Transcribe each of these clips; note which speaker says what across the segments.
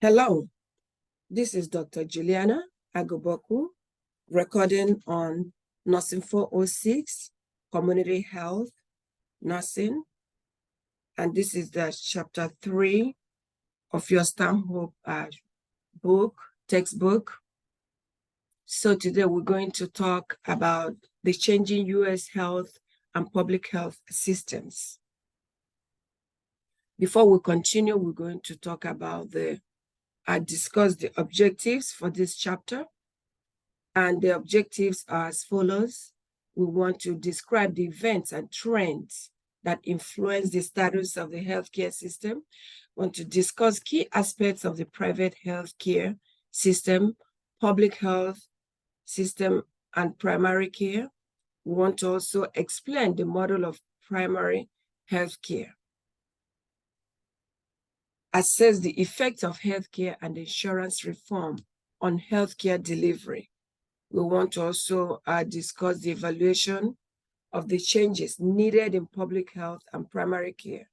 Speaker 1: Hello, this is Dr. Juliana Agubokwu, recording on Nursing 406, Community Health Nursing. And this is the chapter 3 of your Stanhope textbook. So today we're going to talk about the changing U.S. health and public health systems. Before we continue, we're going to talk about discuss the objectives for this chapter. And the objectives are as follows. We want to describe the events and trends that influence the status of the healthcare system. We want to discuss key aspects of the private healthcare system, public health system, and primary care. We want to also explain the model of primary healthcare. Assess the effects of healthcare and insurance reform on healthcare delivery. We want to also discuss the evaluation of the changes needed in public health and primary care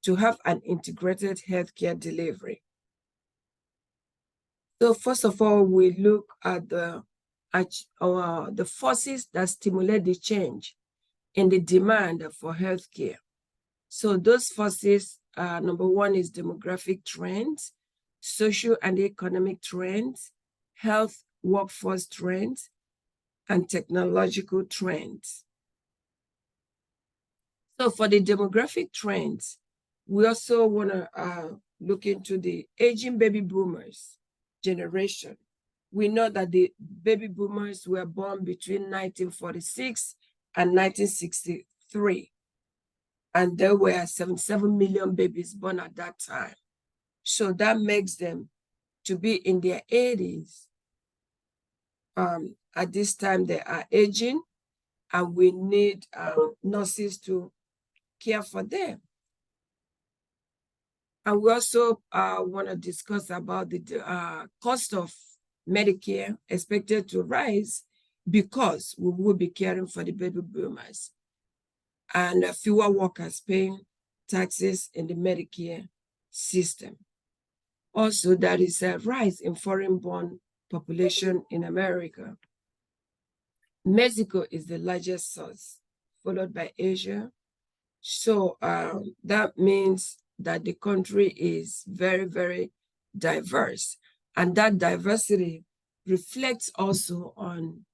Speaker 1: to have an integrated healthcare delivery. So first of all, we look at the forces that stimulate the change in the demand for healthcare. So those forces, number one is demographic trends, social and economic trends, health workforce trends, and technological trends. So for the demographic trends, we also want to look into the aging baby boomers generation. We know that the baby boomers were born between 1946 and 1963. And there were 77 million babies born at that time. So that makes them to be in their 80s. At this time, they are aging, and we need nurses to care for them. And we also want to discuss about the cost of Medicare expected to rise because we will be caring for the baby boomers, and fewer workers paying taxes in the Medicare system. Also, there is a rise in foreign-born population in America. Mexico is the largest source, followed by Asia. So that means that the country is very, very diverse. And that diversity reflects also on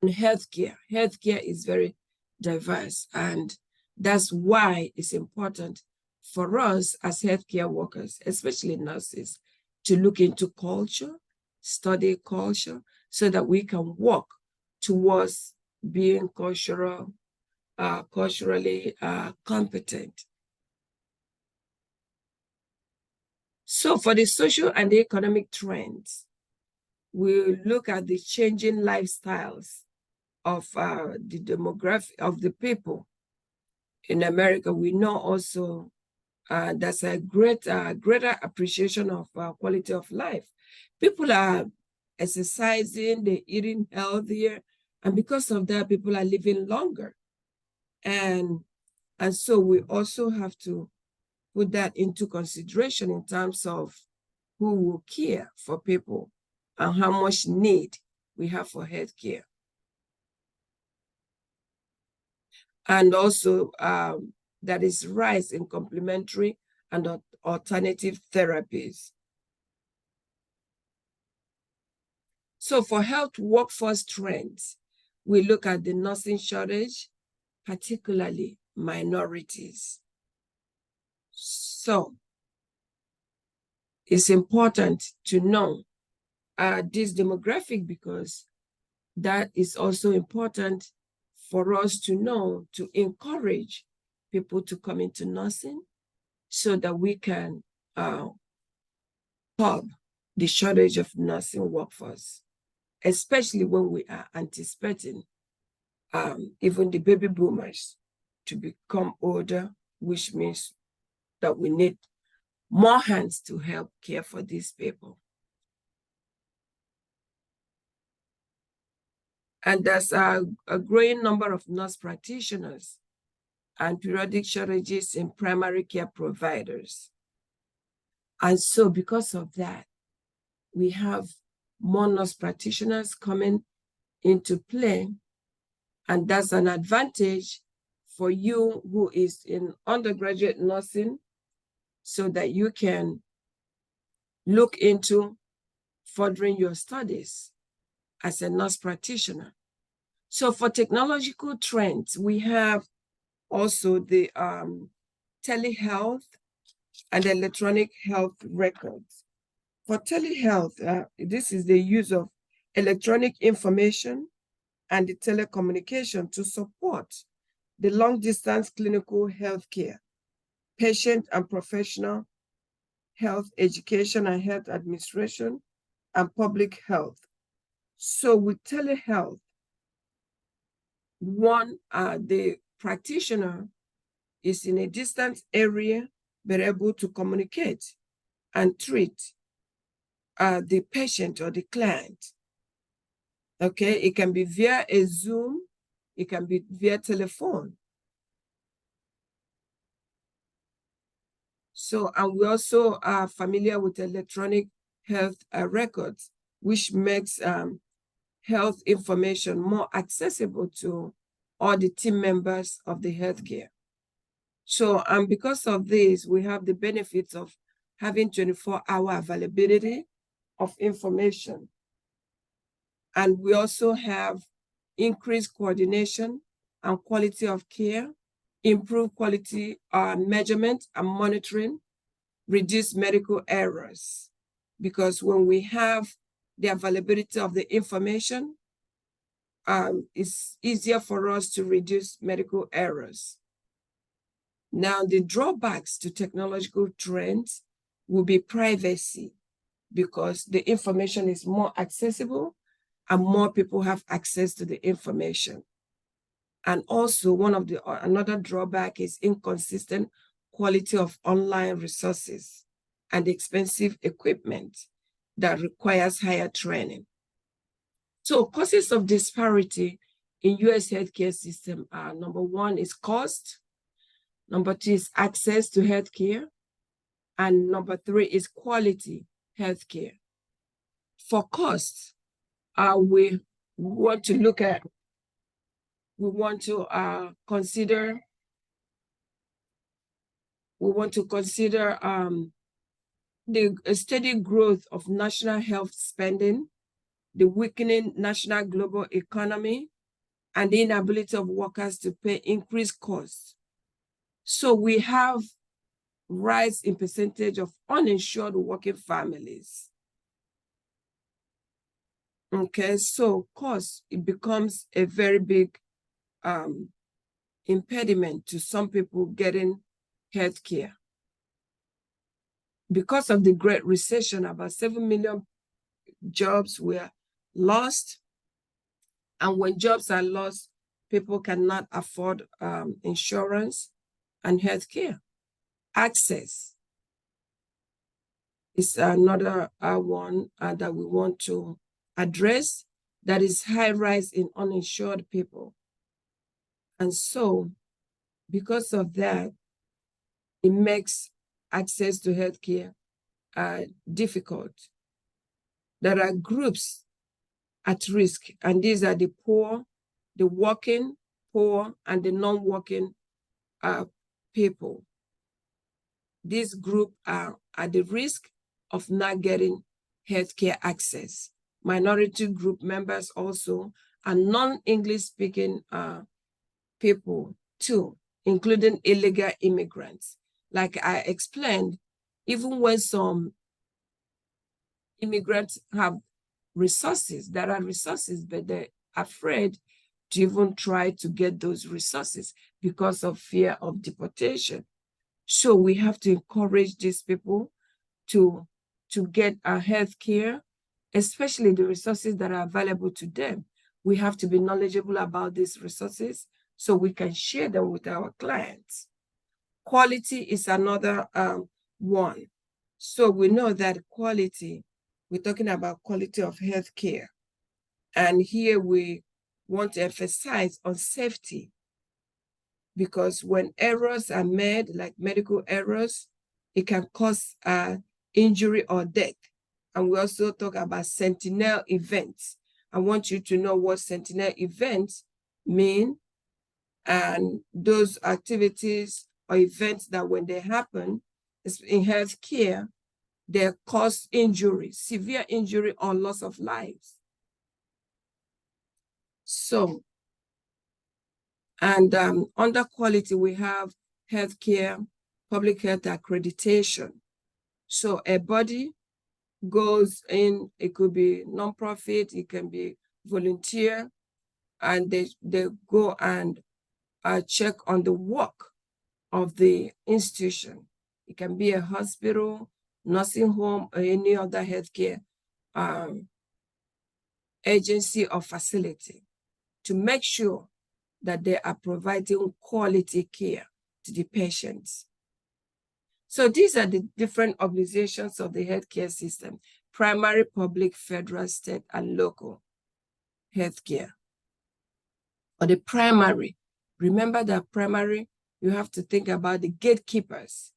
Speaker 1: healthcare. Healthcare is very diverse, and that's why it's important for us as healthcare workers, especially nurses, to look into culture, study culture, so that we can work towards being culturally competent. So for the social and economic trends, we look at the changing lifestyles of the demographic of the people in America. We know also there's a greater appreciation of quality of life. People are exercising, they're eating healthier, and because of that, people are living longer. And so we also have to put that into consideration in terms of who will care for people and how much need we have for healthcare. And also there is rise in complementary and alternative therapies. So for health workforce trends, we look at the nursing shortage, particularly minorities. So it's important to know this demographic, because that is also important for us to know, to encourage people to come into nursing so that we can curb the shortage of nursing workforce, especially when we are anticipating even the baby boomers to become older, which means that we need more hands to help care for these people. And there's a growing number of nurse practitioners and periodic shortages in primary care providers. And so because of that, we have more nurse practitioners coming into play, and that's an advantage for you who is in undergraduate nursing, so that you can look into furthering your studies as a nurse practitioner. So for technological trends, we have also the telehealth and electronic health records. For telehealth, this is the use of electronic information and the telecommunication to support the long-distance clinical healthcare, patient and professional health education and health administration, and public health. So with telehealth, the practitioner is in a distant area, but able to communicate and treat the patient or the client. Okay, it can be via a Zoom, it can be via telephone. So, and we also are familiar with electronic health records, which makes health information more accessible to all the team members of the healthcare. So, and because of this, we have the benefits of having 24-hour availability of information. And we also have increased coordination and quality of care, improved quality measurement and monitoring, reduce medical errors. Because when we have the availability of the information, it's easier for us to reduce medical errors. Now, the drawbacks to technological trends will be privacy, because the information is more accessible and more people have access to the information. And also another drawback is inconsistent quality of online resources and expensive equipment that requires higher training. So causes of disparity in US healthcare system are: number one is cost, number two is access to healthcare, and number three is quality healthcare. For costs, we want to consider the steady growth of national health spending, the weakening national global economy, and the inability of workers to pay increased costs. So we have rise in percentage of uninsured working families. Okay, so cost, it becomes a very big impediment to some people getting health care. Because of the Great Recession, about 7 million jobs were lost. And when jobs are lost, people cannot afford insurance and health care. Access is another one that we want to address, that is high rise in uninsured people. And so, because of that, it makes access to healthcare difficult. There are groups at risk, and these are the poor, the working poor, and the non-working people. These groups are at the risk of not getting healthcare access. Minority group members also, and non-English speaking people too, including illegal immigrants. Like I explained, even when some immigrants have resources, there are resources, but they're afraid to even try to get those resources because of fear of deportation. So we have to encourage these people to get health care, especially the resources that are available to them. We have to be knowledgeable about these resources so we can share them with our clients. Quality is another one. So we know that quality, we're talking about quality of health care. And here we want to emphasize on safety, because when errors are made, like medical errors, it can cause injury or death. And we also talk about sentinel events. I want you to know what sentinel events mean, and those activities or events that when they happen in healthcare, they cause injury, severe injury or loss of lives. So, and under quality, we have healthcare, public health accreditation. So a body goes in, it could be nonprofit, it can be volunteer, and they go and check on the work of the institution. It can be a hospital, nursing home, or any other healthcare agency or facility, to make sure that they are providing quality care to the patients. So these are the different organizations of the healthcare system: primary, public, federal, state, and local healthcare. Or the primary, remember that primary, you have to think about the gatekeepers.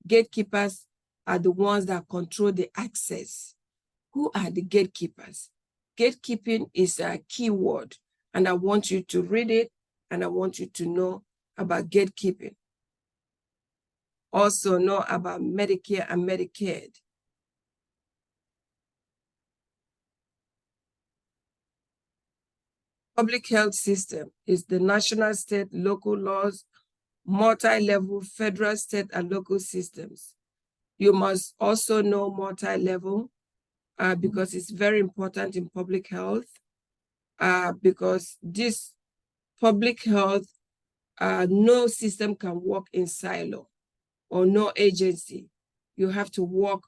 Speaker 1: Gatekeepers are the ones that control the access. Who are the gatekeepers? Gatekeeping is a key word, and I want you to read it, and I want you to know about gatekeeping. Also know about Medicare and Medicaid. Public health system is the national, state, local laws, multi-level, federal, state, and local systems. You must also know multi-level because it's very important in public health, because this public health, no system can work in silo, or no agency. You have to work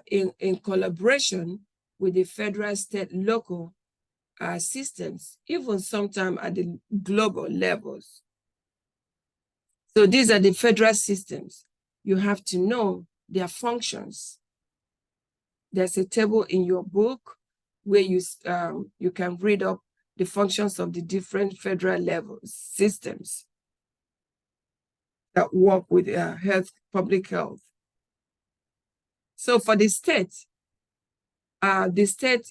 Speaker 1: in collaboration with the federal, state, local systems, even sometimes at the global levels. So these are the federal systems. You have to know their functions. There's a table in your book where you can read up the functions of the different federal levels, systems that work with public health. So for the state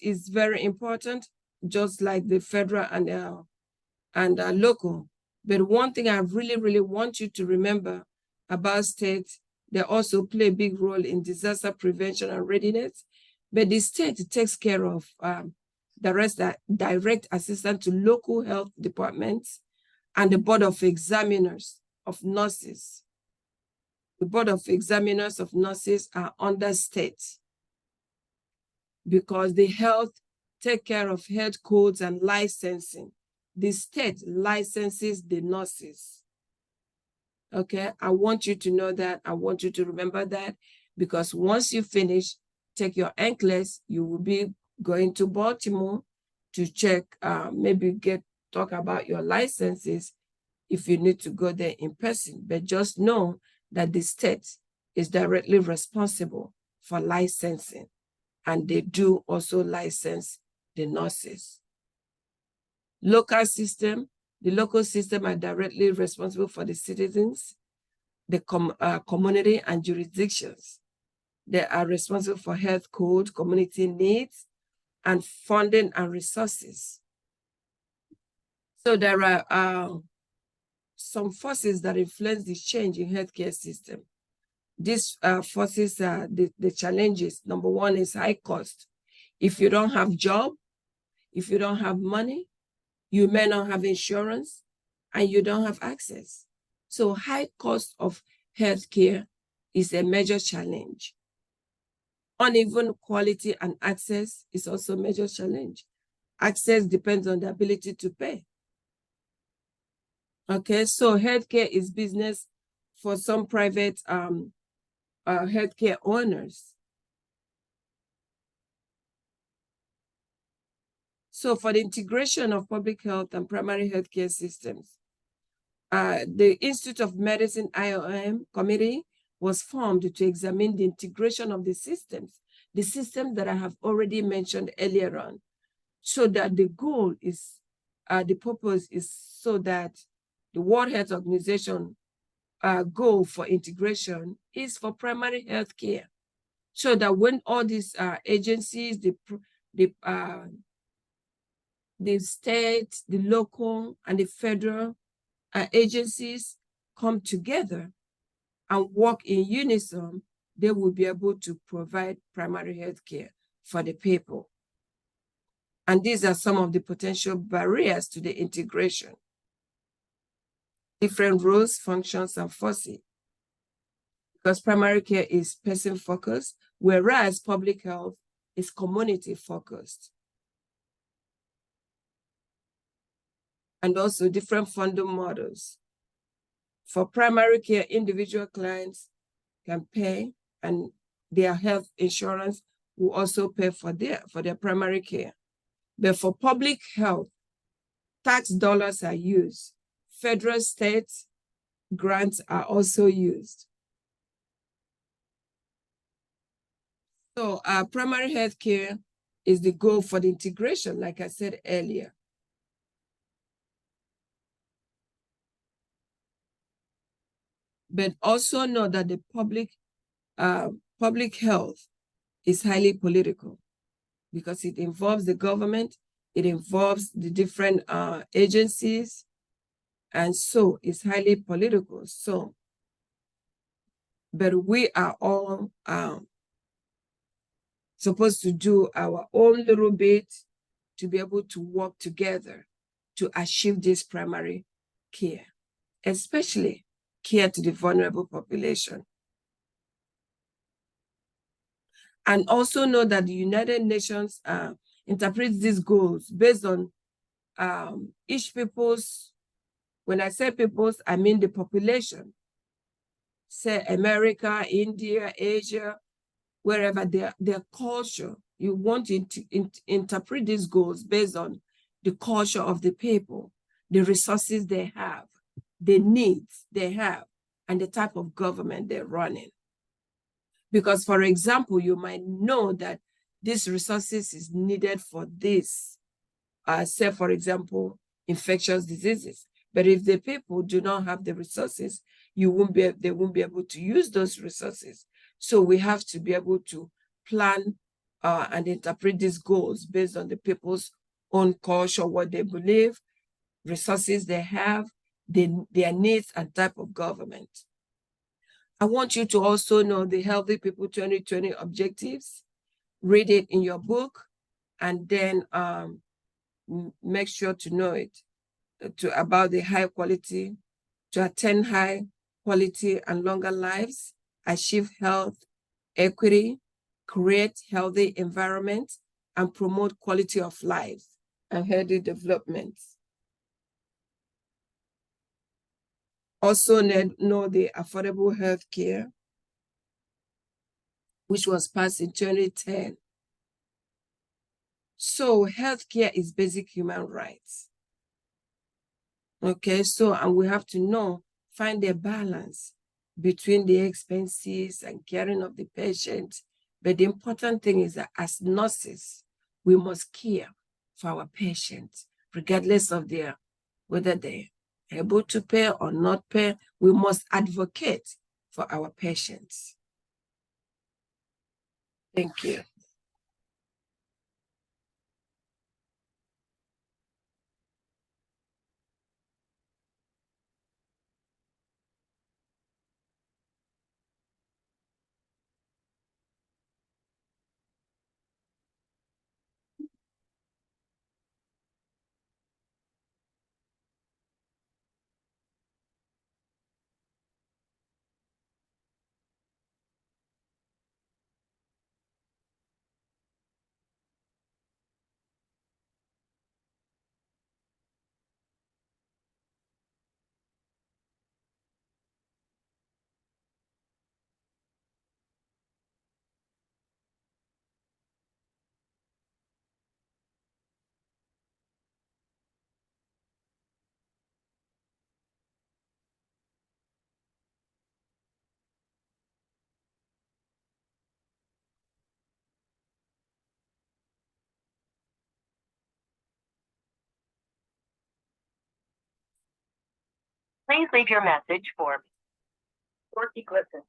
Speaker 1: is very important, just like the federal and local. But one thing I really, really want you to remember about states, they also play a big role in disaster prevention and readiness. But the state takes care of direct assistance to local health departments and the board of examiners of nurses. The board of examiners of nurses are under state because the health take care of health codes and licensing. The state licenses the nurses. Okay, I want you to know that. I want you to remember that, because once you finish, take your NCLEX, you will be going to Baltimore to check, maybe talk about your licenses if you need to go there in person. But just know that the state is directly responsible for licensing, and they do also license the nurses. Local system, the local system are directly responsible for the citizens, the community and jurisdictions. They are responsible for health code, community needs, and funding and resources. So there are some forces that influence the change in healthcare system. These forces are the challenges. Number one is high cost. If you don't have job, if you don't have money, you may not have insurance, and you don't have access. So high cost of healthcare is a major challenge. Uneven quality and access is also a major challenge. Access depends on the ability to pay. Okay, so healthcare is business for some private healthcare owners. So for the integration of public health and primary healthcare systems, the Institute of Medicine IOM committee was formed to examine the integration of the systems that I have already mentioned earlier on, so that the goal is, the purpose is so that the World Health Organization goal for integration is for primary health care. so that when all these agencies, the state, the local, and the federal agencies come together and work in unison, they will be able to provide primary health care for the people. And these are some of the potential barriers to the integration. Different roles, functions, and forces. Because primary care is person-focused, whereas public health is community-focused. And also different funding models. For primary care, individual clients can pay, and their health insurance will also pay for their primary care. But for public health, tax dollars are used. Federal, state grants are also used. So primary health care is the goal for the integration, like I said earlier. But also know that the public health is highly political because it involves the government, it involves the different agencies, and so it's highly political. So, but we are all supposed to do our own little bit to be able to work together to achieve this primary care, especially care to the vulnerable population. And also know that the United Nations interprets these goals based on each people's, when I say people's, I mean the population. Say America, India, Asia, wherever their culture. You want to interpret these goals based on the culture of the people, the resources they have, the needs they have, and the type of government they're running. Because, for example, you might know that these resources is needed for this, say, for example, infectious diseases. But if the people do not have the resources, they won't be able to use those resources. So we have to be able to plan and interpret these goals based on the people's own culture, what they believe, resources they have, their needs and type of government. I want you to also know the Healthy People 2020 objectives. Read it in your book, and then make sure to know it about the high quality, to attain high quality and longer lives, achieve health, equity, create healthy environment, and promote quality of life and healthy development. Also know the Affordable Health Care, which was passed in 2010. So healthcare is basic human rights. Okay, so, and we have to find a balance between the expenses and caring of the patient. But the important thing is that as nurses, we must care for our patients, regardless of whether they're able to pay or not pay. We must advocate for our patients. Thank you.
Speaker 2: Please leave your message for Dorothy Clifton.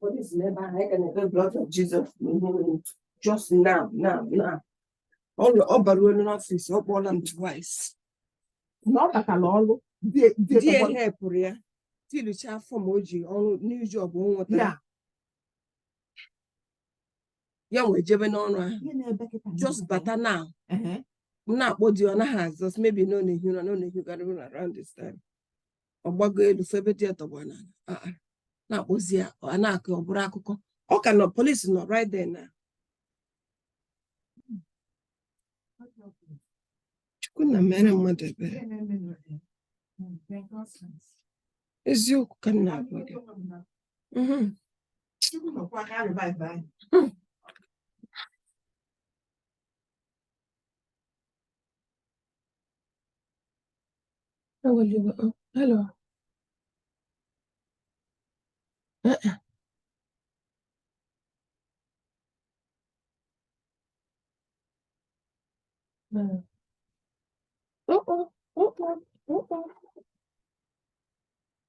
Speaker 1: Police never had the blood of Jesus just now. All but we're in office, up all and twice.
Speaker 2: Not like a all.
Speaker 1: Dear hair, Korea. Till you chat from Oji, all new job,
Speaker 2: Yeah.
Speaker 1: Young with Jeben on just better now. Not what you has, just maybe no need you got around this time. Or what go to favorite theater one. Not was here or anaka or braco. Oh, cannot police is not right there now. Couldn't a man and mother. Is you cannot. How will you? Oh, hello.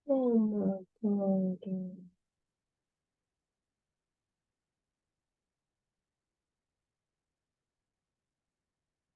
Speaker 1: Oh my God.